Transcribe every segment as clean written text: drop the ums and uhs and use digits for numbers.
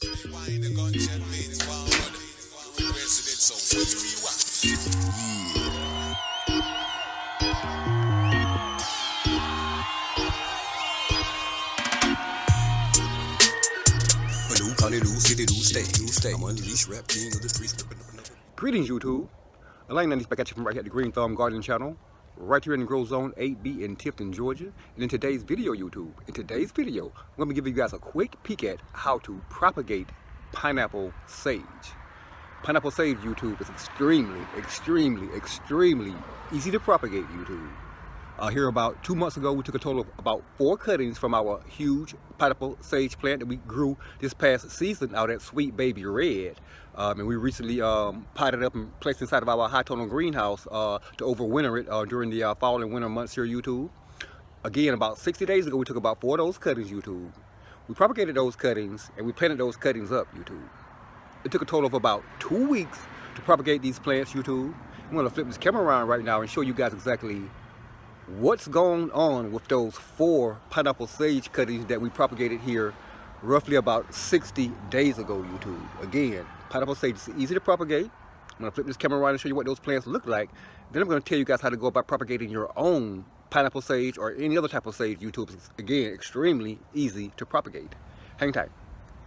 Rewind the gunshot means forward. President, so what do you want? I'm under these rap king of the streets. Greetings, YouTube. Elaine Nanny's back at you from right here at the Green Thumb Garden channel, right here in the Grow Zone 8B in Tifton, Georgia. And in today's video, YouTube, I'm going to give you guys a quick peek at how to propagate pineapple sage. Pineapple sage, YouTube, is extremely easy to propagate, YouTube. Here about 2 months ago, we took a total of about 4 cuttings from our huge pineapple sage plant that we grew this past season out at Sweet Baby Red. And we recently potted up and placed inside of our high tonal greenhouse to overwinter it during the fall and winter months here, YouTube. Again, about 60 days ago, we took about 4 of those cuttings, YouTube. We propagated those cuttings and we planted those cuttings up, YouTube. It took a total of about 2 weeks to propagate these plants, YouTube. I'm going to flip this camera around right now and show you guys exactly what's going on with those 4 pineapple sage cuttings that we propagated here roughly about 60 days ago, YouTube. Again, pineapple sage is easy to propagate. I'm going to flip this camera around and show you what those plants look like. Then I'm going to tell you guys how to go about propagating your own pineapple sage or any other type of sage, YouTube. It's, again, extremely easy to propagate. Hang tight.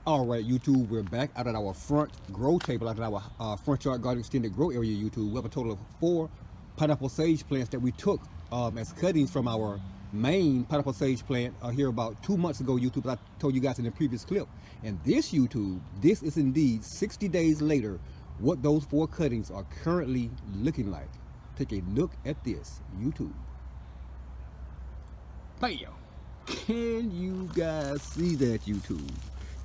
All right, YouTube, we're back out at our front grow table, out at our front yard garden extended grow area, YouTube. We have a total of 4 pineapple sage plants that we took as cuttings from our main pineapple sage plant here about 2 months ago, YouTube. I told you guys in the previous clip. And this, YouTube, this is indeed 60 days later what those 4 cuttings are currently looking like. Take a look at this, YouTube. Bam! Can you guys see that, YouTube?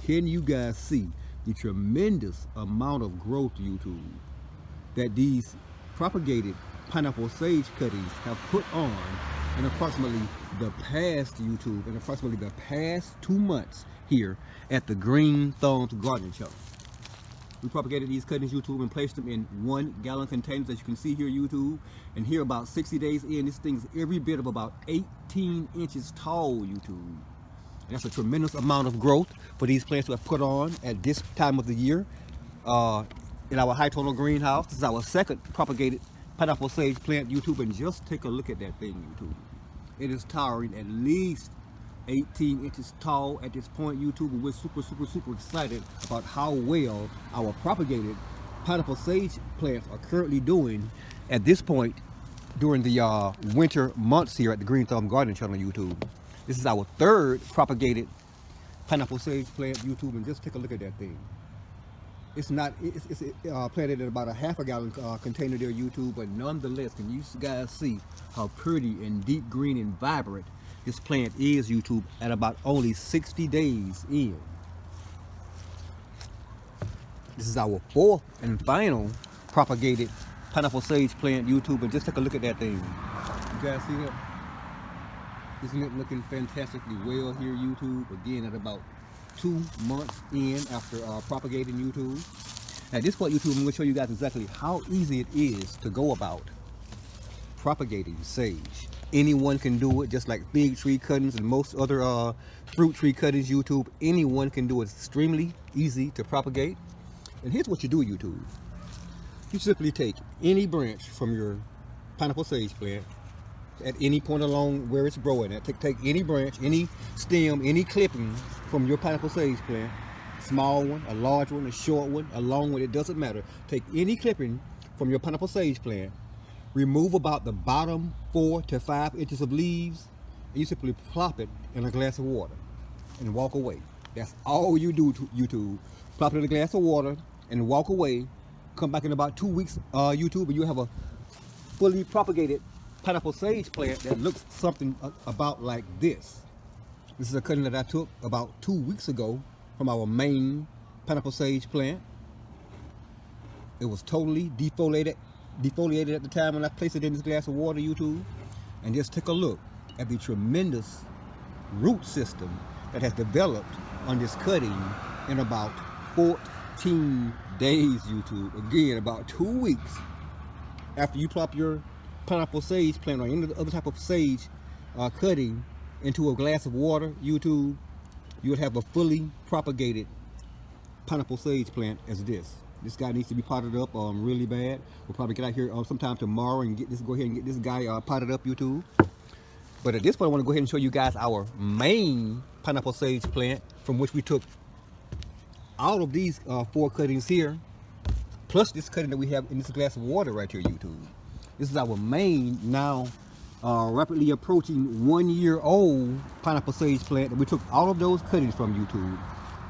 Can you guys see the tremendous amount of growth, YouTube, that these propagated pineapple sage cuttings have put on in approximately the past, YouTube, in approximately the past 2 months here at the Green Thumbs Garden channel. We propagated these cuttings, YouTube, and placed them in 1-gallon containers, as you can see here, YouTube. And here about 60 days in, this thing's every bit of about 18 inches tall, YouTube. And that's a tremendous amount of growth for these plants to have put on at this time of the year in our high tonal greenhouse. This is our second propagated pineapple sage plant, YouTube, and just take a look at that thing, YouTube. It is towering at least 18 inches tall at this point, YouTube, and we're super excited about how well our propagated pineapple sage plants are currently doing at this point during the winter months here at the Green Thumb Garden channel, YouTube. This is our 3rd propagated pineapple sage plant, YouTube, and just take a look at that thing. It's planted in about a half-a-gallon container there, YouTube, but nonetheless, can you guys see how pretty and deep green and vibrant this plant is, YouTube, at about only 60 days in. This is our 4th and final propagated pineapple sage plant, YouTube, and just take a look at that thing. You guys see that? Isn't it looking fantastically well here, YouTube? Again, at about 2 months in after propagating, YouTube. At this point, YouTube, I'm going to show you guys exactly how easy it is to go about propagating sage. Anyone can do it, just like fig tree cuttings and most other fruit tree cuttings, YouTube. Anyone can do it. It's extremely easy to propagate. And here's what you do, YouTube. You simply take any branch from your pineapple sage plant at any point along where it's growing at. Take any branch, any stem, any clipping from your pineapple sage plant, small one, a large one, a short one, a long one, it doesn't matter. Take any clipping from your pineapple sage plant, remove about the bottom 4 to 5 inches of leaves, and you simply plop it in a glass of water and walk away. That's all you do, YouTube. Plop it in a glass of water and walk away. Come back in about 2 weeks, YouTube, and you have a fully propagated pineapple sage plant that looks something about like this. This is a cutting that I took about 2 weeks ago from our main pineapple sage plant. It was totally defoliated at the time when I placed it in this glass of water, YouTube. And just take a look at the tremendous root system that has developed on this cutting in about 14 days, YouTube. Again, about 2 weeks after you plop your pineapple sage plant or any other type of sage cutting into a glass of water, YouTube, you would have a fully propagated pineapple sage plant as this. This guy needs to be potted up really bad. We'll probably get out here sometime tomorrow and go ahead and get this guy potted up, YouTube. But at this point, I want to go ahead and show you guys our main pineapple sage plant, from which we took all of these 4 cuttings here, plus this cutting that we have in this glass of water right here, YouTube. This is our main, now rapidly approaching 1-year-old pineapple sage plant that we took all of those cuttings from, YouTube.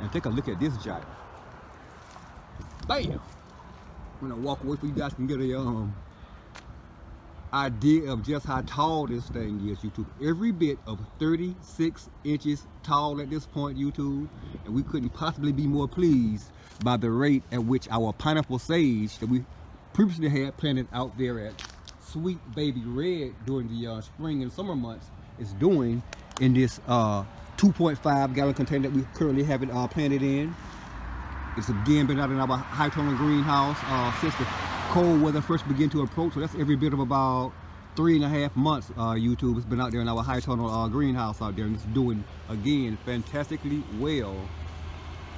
And take a look at this giant. Bam! I'm gonna walk away so you guys can get a idea of just how tall this thing is, YouTube. Every bit of 36 inches tall at this point, YouTube, and we couldn't possibly be more pleased by the rate at which our pineapple sage that we previously had planted out there at Sweet Baby Red during the spring and summer months is doing in this 2.5 gallon container that we currently have it planted in. It's again been out in our high tunnel greenhouse since the cold weather first began to approach, so that's every bit of about 3.5 months. YouTube, it's been out there in our high tunnel greenhouse out there, and it's doing again fantastically well.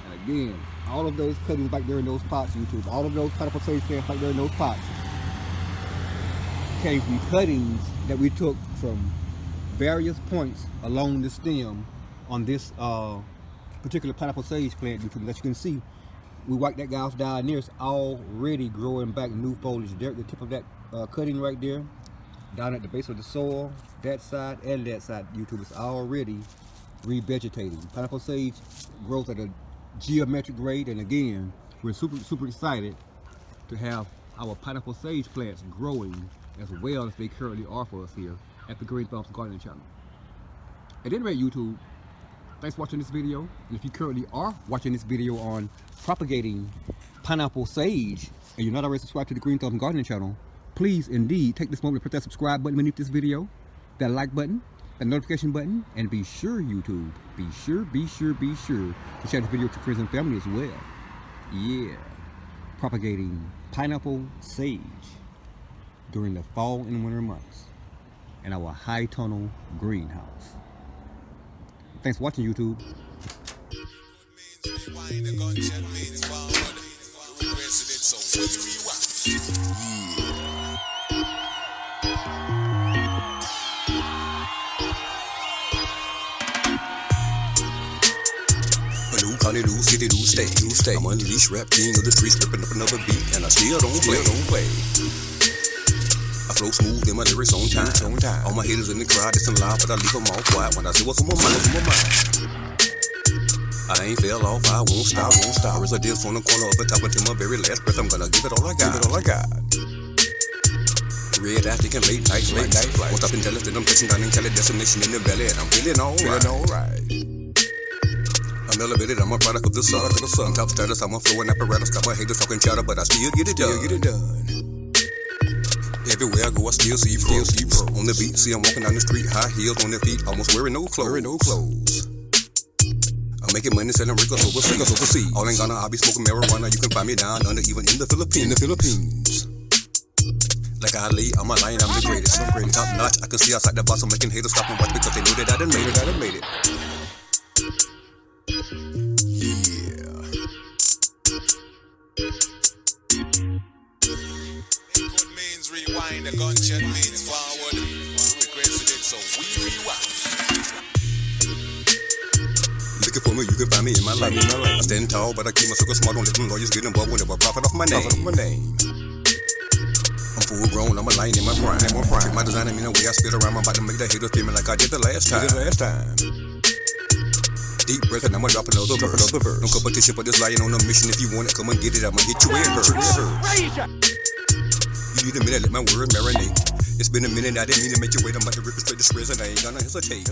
And again, all of those cuttings back there in those pots, YouTube, all of those pineapple sage plants back there in those pots came from cuttings that we took from various points along the stem on this particular pineapple sage plant, YouTube. As you can see, we wiped that guy off down there. It's already growing back new foliage there at the tip of that cutting right there, down at the base of the soil, that side and that side, YouTube. It's already revegetating. Pineapple sage grows at a geometric rate, and again, we're super excited to have our pineapple sage plants growing as well as they currently are for us here at the Green Thumbs Gardening channel. At any rate, YouTube, thanks for watching this video. And if you currently are watching this video on propagating pineapple sage and you're not already subscribed to the Green Thumbs Gardening channel, please indeed take this moment to press that subscribe button beneath this video, that like button, that notification button, and be sure, YouTube, be sure to share this video with your friends and family as well. Yeah, propagating pineapple sage during the fall and winter months in our high tunnel greenhouse. Thanks for watching, YouTube. Rewind the gunshot means forward. Requested it, so we rewind. County do, city do, stay. I'm unleashed rap king of the streets, ripping up another beat, and I still don't play. I flow smooth in my lyrics on time. All my haters in the crowd, it's loud, but I leave them all quiet when I say what's on my mind. I ain't fell off, I won't stop. Whereas I did from the corner of the top until my very last breath, I'm gonna give it all I got. Red eye thinking late night flights. Won't stop until it's that I'm touching down in Cali, destination in the valley, and I'm feeling alright. I'm elevated, I'm a product of the sun. On top status, I'm a flowing apparatus. Got my haters talking chatter, but I still get it done. Everywhere I go, I still see pros. On the beat, see I'm walking down the street, high heels on their feet, almost wearing no clothes. I'm making money selling records overseas. All ain't gonna, I'll be smoking marijuana. You can find me down under, even in the Philippines. Like Ali, I'm a lion, I'm the greatest. Top notch, I can see outside the box. I'm making haters stop and watch because they knew that I done made it. Rewind the gunshot means forward. Requested it, so we rewind. Looking for me, you can find me in my life. I stand tall, but I keep my circle smart. Don't let them lawyers get involved whenever I profit off my name. I'm full grown, I'm a lion in my prime. Check my design, I mean the way I spit around. I'm about to make that hater feel me like I did the last time. Deep breath and I'ma drop another verse. No competition for this lion on a mission. If you want it, come and get it. I'ma hit you in first. You need a minute, let my words marinate. It's been a minute, I didn't mean to make you wait. I'm about to rip it straight to shreds and I ain't gonna hesitate.